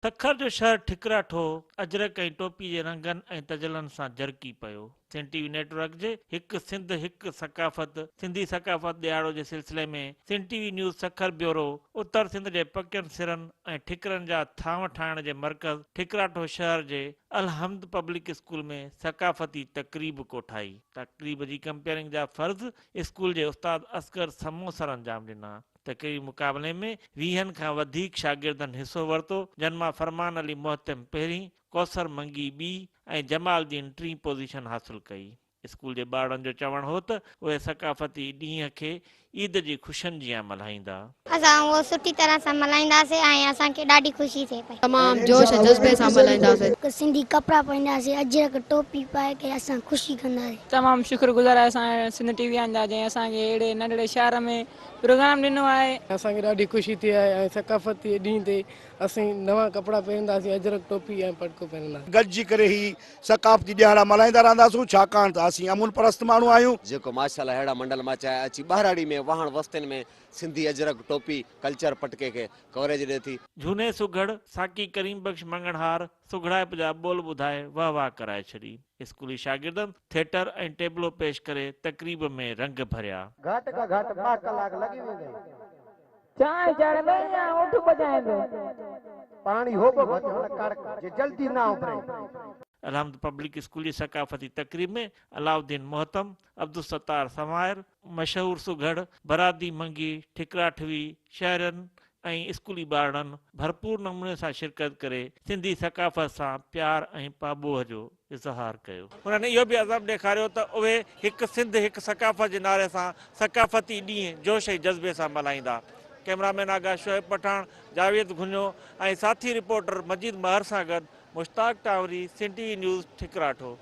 सखर जो शहर ठिकराठो अजरक ऐं टोपी जे रंगनि ऐं तजलनि सां जरकी पियो। सिंध टीवी नेटवर्क जे हिकु सिंध हिकु सकाफ़त सिंधी सकाफ़त ॾियारो जे सिलसिले में Sindh TV news Sukkur bureau उत्तर सिंध जे पकियुनि सिरनि ऐं ठिकरनि जा थांव ठाहिण जे मर्कज़ ठिकराठो शहर जे अलहमद पब्लिक स्कूल में सकाफ़ती तक़रीब कोठाई। तक़रीब जी कंपेयरिंग जा फर्ज़ स्कूल जे उस्ताद असगर समोसर अंजाम ॾिना। तक़रीब मुक़ाबले में 20 खां वधीक शागिर्दनि हिसो वरितो, जिन मां फरमान अली मोहतम पहिरीं, कौसर मंगी ॿी ऐं जमालदीन टीं पोज़ीशन हासिल कई। स्कूल जे ॿारनि जो चवणु हो त उहे सकाफ़ती ॾींहं खे ईद जी ख़ुशियुनि जीअं मल्हाईंदा। असां वो सुठी तरह सां मल्हाईंदासीं ऐं असांखे ॾाढी ख़ुशी थिए पई। तमामु जोश जज़्बे सां मल्हाईंदासीं। सिंधी कपिड़ा पाईंदासीं, अजरक टोपी पाए करे असां ख़ुशी कंदासीं। तमामु शुक्रगुज़ार आहे असां सिंध टीवी जा जंहिं असांखे अहिड़े नंढड़े शहर में प्रोग्राम ॾिनो आहे। असांखे ॾाढी ख़ुशी थी आहे ऐं सकाफ़ती ॾींहं ते असीं नवां कपिड़ा पाईंदासीं, अजरक टोपी ऐं पटको पाईंदासीं। गॾिजी करे ही सकाफ़ती ॾियारा मल्हाईंदा रहंदासीं, छाकाणि त असीं अमूल परस्त माण्हू आहियूं। जेको माशाल्लाह अहिड़ा मंडल मां चाहे अची ॿाहिराड़ी में वहण वस्तनि में सिंधी अजरक टोपी कल्चर पटके खे कवरेज ॾिए थी। झूने सुघड़ साकी करीम बख्श मंगणहार सुघड़ाइप जा ॿोल ॿुधाए वाह वाह कराए छॾी। स्कूली शागिर्दनि थिएटर ऐं टेबलो पेश करे तक़रीब में रंग भरिया। घट का घट 5 कलाक लगी वेंदे। चांहि चाढ़ंदे या ऊठ बजाईंदे, पानी हो बचण कड़क जे जल्दी ना उभरे। अलहमद पब्लिक स्कूल जी सकाफ़ती तक़रीब में अलाउद्दीन मोहतम, अब्दुल सत्तार समायर, मशहूर सुघड़, बरादी मंगी, ठिकराठवी शहरनि ऐं स्कूली ॿारनि भरपूर नमूने सां शिरकत करे सिंधी सकाफ़त सां प्यार ऐं पाबोह जो इज़हार कयो। उन्हनि इहो बि अज़ब ॾेखारियो त उहे हिकु सिंध हिकु सकाफ़त जे नाले सां सकाफ़ती ॾींहुं जोश ऐं जज़्बे सां मल्हाईंदा। कैमरामैन आगा शोएब पठान, जावेद घुन्यो ऐं साथी रिपोर्टर मजीद महर सां गॾु मुश्ताक टावरी, सिंध टीवी न्यूज़ ठिकराठो।